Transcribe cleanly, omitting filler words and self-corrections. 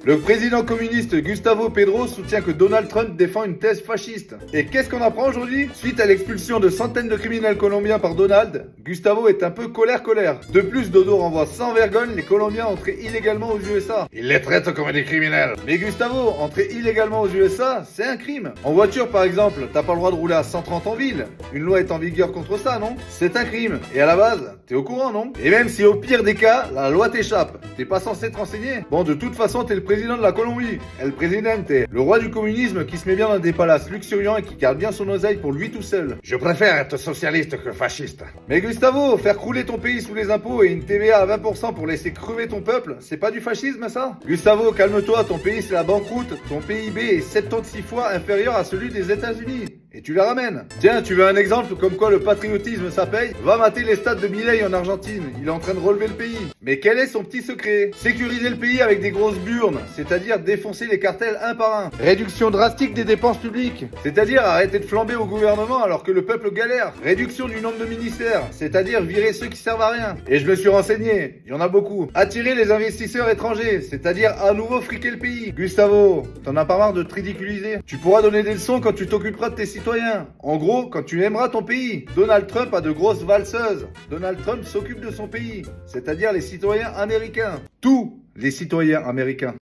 Le président communiste Gustavo Petro soutient que Donald Trump défend une thèse fasciste. Et qu'est-ce qu'on apprend aujourd'hui? Suite à l'expulsion de centaines de criminels colombiens par Donald, Gustavo est un peu colère. De plus, Dodo renvoie sans vergogne les Colombiens entrés illégalement aux USA. Il les traite comme des criminels. Mais Gustavo, entrer illégalement aux USA, c'est un crime. En voiture par exemple, t'as pas le droit de rouler à 130 en ville. Une loi est en vigueur contre ça, non? C'est un crime. Et à la base, t'es au courant, non? Et même si au pire des cas, la loi t'échappe, t'es pas censé te renseigner. Bon, de toute façon, t'es le président de la Colombie. El Presidente, le roi du communisme qui se met bien dans des palaces luxuriants et qui garde bien son oseille pour lui tout seul. Je préfère être socialiste que fasciste. Mais Gustavo, faire crouler ton pays sous les impôts et une TVA à 20% pour laisser crever ton peuple, c'est pas du fascisme ça? Gustavo, calme-toi, ton pays c'est la banqueroute, ton PIB est 76 fois inférieur à celui des États-Unis. Et tu la ramènes. Tiens, tu veux un exemple comme quoi le patriotisme ça paye? Va mater les stades de Milei en Argentine, il est en train de relever le pays. Mais quel est son petit secret? Sécuriser le pays avec des grosses burnes, c'est-à-dire défoncer les cartels un par un. Réduction drastique des dépenses publiques, c'est-à-dire arrêter de flamber au gouvernement alors que le peuple galère. Réduction du nombre de ministères, c'est-à-dire virer ceux qui servent à rien. Et je me suis renseigné, il y en a beaucoup. Attirer les investisseurs étrangers, c'est-à-dire à nouveau friquer le pays. Gustavo, t'en as pas marre de te ridiculiser? Tu pourras donner des leçons quand tu t'occuperas de tes citoyens. En gros, quand tu aimeras ton pays. Donald Trump a de grosses valseuses. Donald Trump s'occupe de son pays, c'est-à-dire les citoyens américains. Tous les citoyens américains.